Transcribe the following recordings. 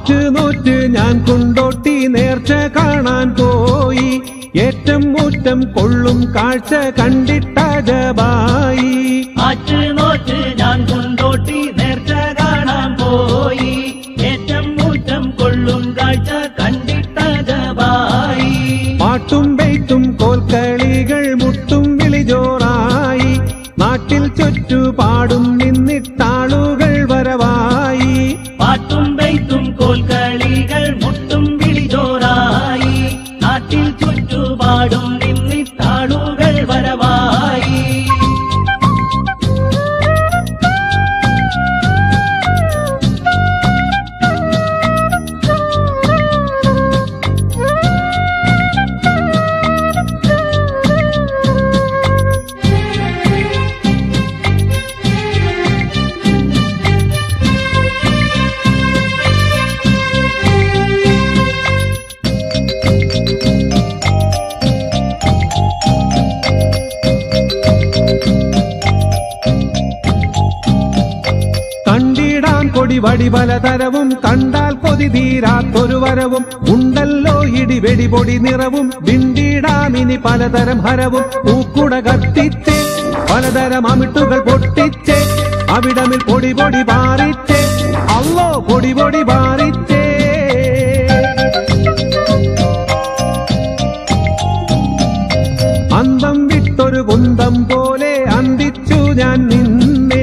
ആറ്റുനോറ്റ് ഞാൻ കൊണ്ടോട്ടി നേർച്ച കാണാൻ പോയി. ഏറ്റം മുറ്റം കൊള്ളും കാഴ്ച കണ്ടിട്ട ജബായി. ആറ്റുനോറ്റ് ഞാൻ കൊണ്ടോട്ടി നേർച്ച കാണാൻ പോയി. ഏറ്റം മുറ്റം കൊള്ളും കാഴ്ച കണ്ടിട്ട ജബായി. പാട്ടും പെയ്ത്തും കോൽക്കളികൾ മുട്ടും വിളിജോറായി. നാട്ടിൽ ചുറ്റുപാടും നിന്നിട്ടാളുകൾ വരവായി. പാട്ടും പെയ്ത്തും കോൽക്കളികൾ മുട്ടും വിളിജോറായി. നാട്ടിൽ ചുറ്റുപാടും നിന്നിട്ടാളുകൾ വരവായി. വടി പലതരവും കണ്ടാൽ കൊതി തീരാത്തൊരു വരവും. ഉണ്ടല്ലോ ഇടിവെടി പൊടി നിറവും വിണ്ടിടാമിനി പലതരം ഹരവും. പൂക്കുട കത്തിച്ച് പലതരം അമിട്ടുകൾ പൊട്ടിച്ച് അവിടമിൽ പൊടി പൊടി പാറിച്ച് അല്ലോ പൊടി പൊടി പാറിച്ച്. അന്തം വിട്ടൊരു കുന്തം പോലെ അന്തിച്ചു ഞാൻ നിന്നെ.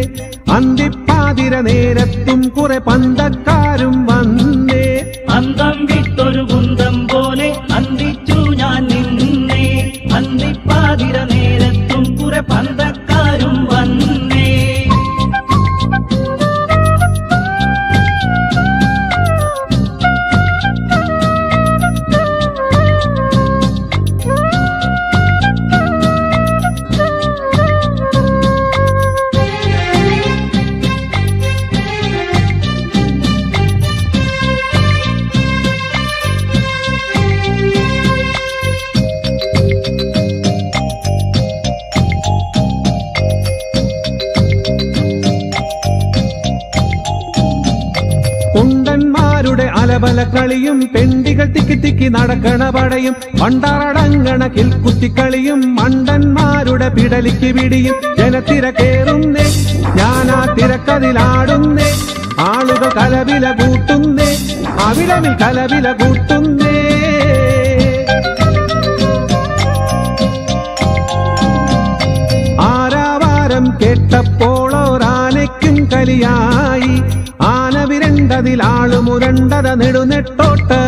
അന്തിപ്പാതിര നേരത്തും കുറെ പന്തക്കാരും വന്നേ. അന്തം വിട്ടൊരു കുന്തം പോലെ അന്തിച്ചു ഞാൻ നിന്നെ. അന്തിപ്പാതിര നേരത്തും കുറെ പന്തക്കാരും വന്നേ. കുണ്ടന്മാരുടെ അലബല കളിയും പെണ്ടികൾ തിക്കി തിക്കി നടക്കണ പടയും പണ്ടാറടങ്ങണ കിൽക്കുത്തിക്കളിയും മണ്ടന്മാരുടെ പിടലിക്ക് പിടിയും. ജനത്തിര കേറുന്നേ ഞാനാ തിരക്കതിലാടുന്നേ. ആളുകൾ കലവില കൂട്ടുന്നേ അവിടമിൽ കലവില കൂട്ടുന്നേ. ആരാവാരം കേട്ടപ്പോളോരാനയ്ക്കും കലിയായി. ആന വിരണ്ടതിലാളുമുരണ്ടത നെടുനെട്ടോട്ട്